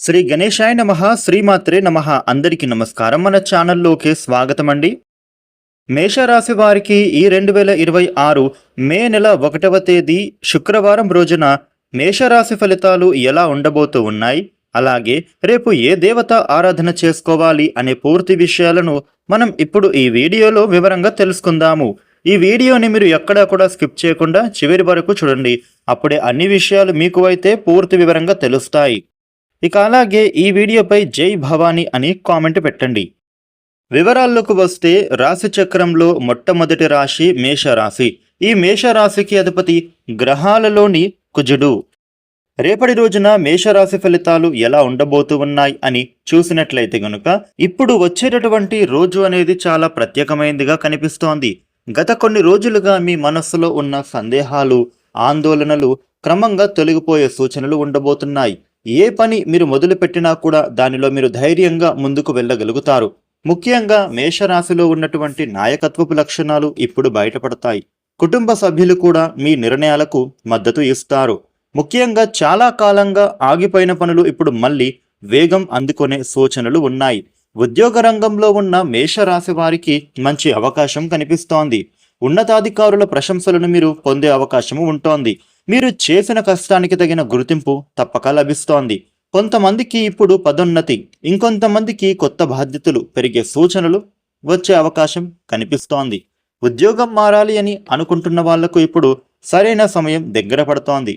శ్రీ గణేశాయ నమః శ్రీమాత్రే నమః అందరికీ నమస్కారం. మన ఛానల్లోకి స్వాగతం అండి. మేషరాశి వారికి ఈ 2026 మే నెల 1వ తేదీ శుక్రవారం రోజున మేషరాశి ఫలితాలు ఎలా ఉండబోతూ ఉన్నాయి, అలాగే రేపు ఏ దేవత ఆరాధన చేసుకోవాలి అనే పూర్తి విషయాలను మనం ఇప్పుడు ఈ వీడియోలో వివరంగా తెలుసుకుందాము. ఈ వీడియోని మీరు ఎక్కడా కూడా స్కిప్ చేయకుండా చివరి వరకు చూడండి. అప్పుడే అన్ని విషయాలు మీకు అయితే పూర్తి వివరంగా తెలుస్తాయి. ఇక అలాగే ఈ వీడియోపై జై భవానీ అని కామెంట్ పెట్టండి. వివరాల్లోకి వస్తే రాశి చక్రంలో మొట్టమొదటి రాశి మేషరాశి. ఈ మేషరాశికి అధిపతి గ్రహాలలోని కుజుడు. రేపటి రోజున మేషరాశి ఫలితాలు ఎలా ఉండబోతూ ఉన్నాయి అని చూసినట్లయితే గనుక ఇప్పుడు వచ్చేటటువంటి రోజు అనేది చాలా ప్రత్యేకమైనదిగా కనిపిస్తోంది. గత కొన్ని రోజులుగా మీ మనస్సులో ఉన్న సందేహాలు, ఆందోళనలు క్రమంగా తొలగిపోయే సూచనలు ఉండబోతున్నాయి. ఏ పని మీరు మొదలుపెట్టినా కూడా దానిలో మీరు ధైర్యంగా ముందుకు వెళ్ళగలుగుతారు. ముఖ్యంగా మేషరాశిలో ఉన్నటువంటి నాయకత్వపు లక్షణాలు ఇప్పుడు బయటపడతాయి. కుటుంబ సభ్యులు కూడా మీ నిర్ణయాలకు మద్దతు ఇస్తారు. ముఖ్యంగా చాలా కాలంగా ఆగిపోయిన పనులు ఇప్పుడు మళ్ళీ వేగం అందుకునే సూచనలు ఉన్నాయి. ఉద్యోగ రంగంలో ఉన్న మేషరాశి వారికి మంచి అవకాశం కనిపిస్తోంది. ఉన్నతాధికారుల ప్రశంసలను మీరు పొందే అవకాశము ఉంటోంది. మీరు చేసిన కష్టానికి తగిన గుర్తింపు తప్పక లభిస్తోంది. కొంతమందికి ఇప్పుడు పదోన్నతి, ఇంకొంతమందికి కొత్త బాధ్యతలు పెరిగే సూచనలు వచ్చే అవకాశం కనిపిస్తోంది. ఉద్యోగం మారాలి అని అనుకుంటున్న వాళ్లకు ఇప్పుడు సరైన సమయం దగ్గర పడుతోంది.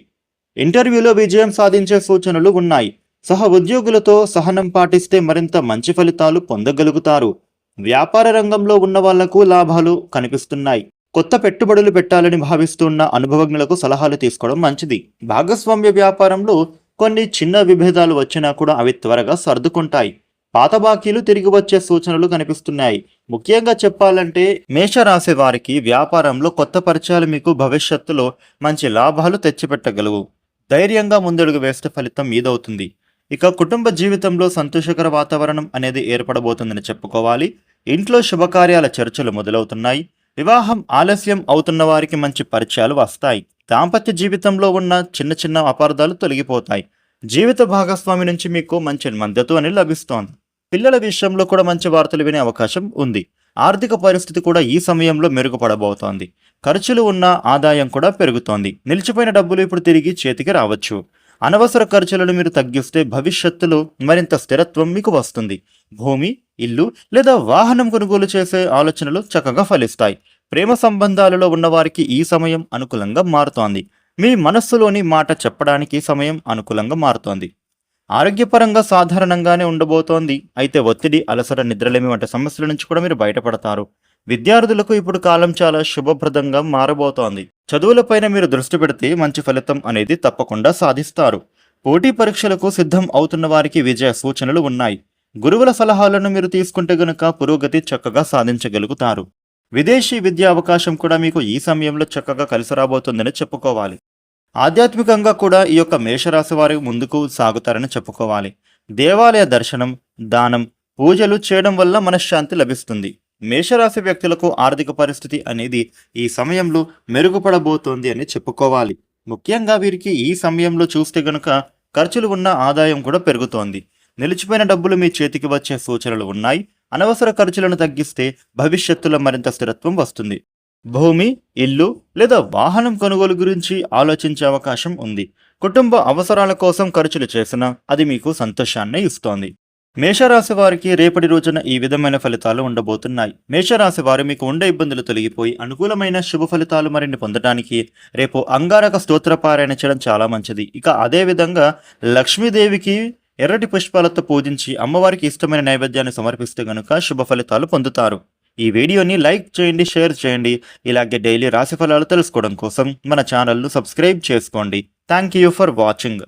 ఇంటర్వ్యూలో విజయం సాధించే సూచనలు ఉన్నాయి. సహ ఉద్యోగులతో సహనం పాటిస్తే మరింత మంచి ఫలితాలు పొందగలుగుతారు. వ్యాపార రంగంలో ఉన్న వాళ్లకు లాభాలు కనిపిస్తున్నాయి. కొత్త పెట్టుబడులు పెట్టాలని భావిస్తున్న అనుభవజ్ఞులకు సలహాలు తీసుకోవడం మంచిది. భాగస్వామ్య వ్యాపారంలో కొన్ని చిన్న విభేదాలు వచ్చినా కూడా అవి త్వరగా సర్దుకుంటాయి. పాత బాకీలు తిరిగి వచ్చే సూచనలు కనిపిస్తున్నాయి. ముఖ్యంగా చెప్పాలంటే మేషరాశి వారికి వ్యాపారంలో కొత్త పరిచయాలు మీకు భవిష్యత్తులో మంచి లాభాలు తెచ్చిపెట్టగలవు. ధైర్యంగా ముందడుగు వేస్తే ఫలితం మీదవుతుంది. ఇక కుటుంబ జీవితంలో సంతోషకర వాతావరణం అనేది ఏర్పడబోతుందని చెప్పుకోవాలి. ఇంట్లో శుభకార్యాల చర్చలు మొదలవుతున్నాయి. వివాహం ఆలస్యం అవుతున్న వారికి మంచి పరిచయాలు వస్తాయి. దాంపత్య జీవితంలో ఉన్న చిన్న చిన్న అపార్థాలు తొలగిపోతాయి. జీవిత భాగస్వామి నుంచి మీకు మంచి మద్దతు అని లభిస్తోంది. పిల్లల విషయంలో కూడా మంచి వార్తలు వినే అవకాశం ఉంది. ఆర్థిక పరిస్థితి కూడా ఈ సమయంలో మెరుగుపడబోతోంది. ఖర్చులు ఉన్న ఆదాయం కూడా పెరుగుతోంది. నిలిచిపోయిన డబ్బులు ఇప్పుడు తిరిగి చేతికి రావచ్చు. అనవసర ఖర్చులను మీరు తగ్గిస్తే భవిష్యత్తులో మరింత స్థిరత్వం మీకు వస్తుంది. భూమి, ఇల్లు లేదా వాహనం కొనుగోలు చేసే ఆలోచనలు చక్కగా ఫలిస్తాయి. ప్రేమ సంబంధాలలో ఉన్నవారికి ఈ సమయం అనుకూలంగా మారుతోంది. మీ మనస్సులోని మాట చెప్పడానికి సమయం అనుకూలంగా మారుతోంది. ఆరోగ్యపరంగా సాధారణంగానే ఉండబోతోంది. అయితే ఒత్తిడి, అలసట, నిద్రలేమి వంటి సమస్యల నుంచి కూడా మీరు బయటపడతారు. విద్యార్థులకు ఇప్పుడు కాలం చాలా శుభప్రదంగా మారబోతోంది. చదువులపైన మీరు దృష్టి పెడితే మంచి ఫలితం అనేది తప్పకుండా సాధిస్తారు. పోటీ పరీక్షలకు సిద్ధం అవుతున్న వారికి విజయ సూచనలు ఉన్నాయి. గురువుల సలహాలను మీరు తీసుకుంటే గనుక పురోగతి చక్కగా సాధించగలుగుతారు. విదేశీ విద్యా అవకాశం కూడా మీకు ఈ సమయంలో చక్కగా కలిసి రాబోతుందని చెప్పుకోవాలి. ఆధ్యాత్మికంగా కూడా ఈ యొక్క మేషరాశి వారి ముందుకు సాగుతారని చెప్పుకోవాలి. దేవాలయ దర్శనం, దానం, పూజలు చేయడం వల్ల మనశ్శాంతి లభిస్తుంది. మేషరాశి వ్యక్తులకు ఆర్థిక పరిస్థితి అనేది ఈ సమయంలో మెరుగుపడబోతోంది అని చెప్పుకోవాలి. ముఖ్యంగా వీరికి ఈ సమయంలో చూస్తే గనుక ఖర్చులు ఉన్న ఆదాయం కూడా పెరుగుతోంది. నిలిచిపోయిన డబ్బులు మీ చేతికి వచ్చే సూచనలు ఉన్నాయి. అనవసర ఖర్చులను తగ్గిస్తే భవిష్యత్తులో మరింత స్థిరత్వం వస్తుంది. భూమి, ఇల్లు లేదా వాహనం కొనుగోలు గురించి ఆలోచించే అవకాశం ఉంది. కుటుంబ అవసరాల కోసం ఖర్చులు చేసినా అది మీకు సంతోషాన్ని ఇస్తోంది. మేషరాశి వారికి రేపటి రోజున ఈ విధమైన ఫలితాలు ఉండబోతున్నాయి. మేషరాశి వారు మీకు ఉండే ఇబ్బందులు తొలగిపోయి అనుకూలమైన శుభ ఫలితాలు మరిన్ని పొందడానికి రేపు అంగారక స్తోత్ర పారాయణ చేయడం చాలా మంచిది. ఇక అదే విధంగా లక్ష్మీదేవికి ఎర్రటి పుష్పాలతో పూజించి అమ్మవారికి ఇష్టమైన నైవేద్యాన్ని సమర్పిస్తే గనుక శుభ ఫలితాలు పొందుతారు. ఈ వీడియోని లైక్ చేయండి, షేర్ చేయండి. ఇలాగే డైలీ రాశి ఫలాలు తెలుసుకోవడం కోసం మన ఛానల్ను సబ్స్క్రైబ్ చేసుకోండి. Thank you for watching.